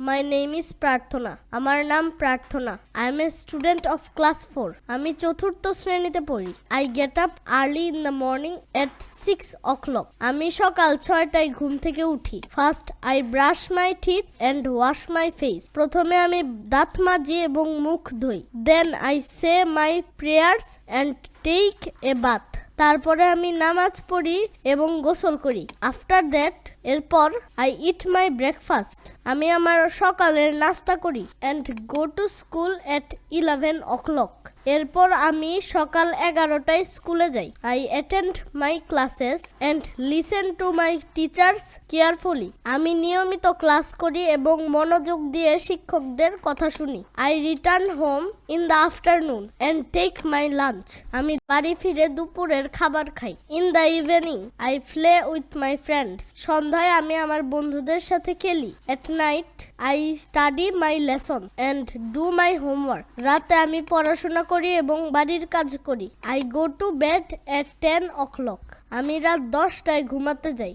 My name is প্রার্থনা। আমার নাম প্রার্থনা। I am a student of class 4. আমি চতুর্থ শ্রেণীতে পড়ি। I get up early in the morning at 6 o'clock. আমি সকাল 6টায় ঘুম থেকে উঠি। First, I brush my teeth and wash my face. প্রথমে আমি দাঁত মাজি এবং মুখ ধুই। Then I say my prayers and take a bath. তারপরে আমি নামাজ পড়ি এবং গোসল করি। আফটার দ্যাট এরপর আই ইট মাই ব্রেকফাস্ট। আমি আমার সকালের নাস্তা করি and go to school at 11 o'clock। এরপর আমি সকাল 11টায় স্কুলে যাই। I attend my classes and listen to my teachers carefully. আমি নিয়মিত ক্লাস করি এবং মনোযোগ দিয়ে শিক্ষকদের কথা শুনি। I return home in the afternoon and take my lunch. আমি বাড়ি ফিরে দুপুরের খাবার খাই। In the evening I play with my friends. সন্ধ্যায় আমি আমার বন্ধুদের সাথে খেলি। At night I study my lesson and do my homework. রাতে আমি পড়াশোনা করি এবং বাড়ির কাজ করি। I go to bed at 10 o'clock। আমি রাত 10টায় ঘুমাতে যাই।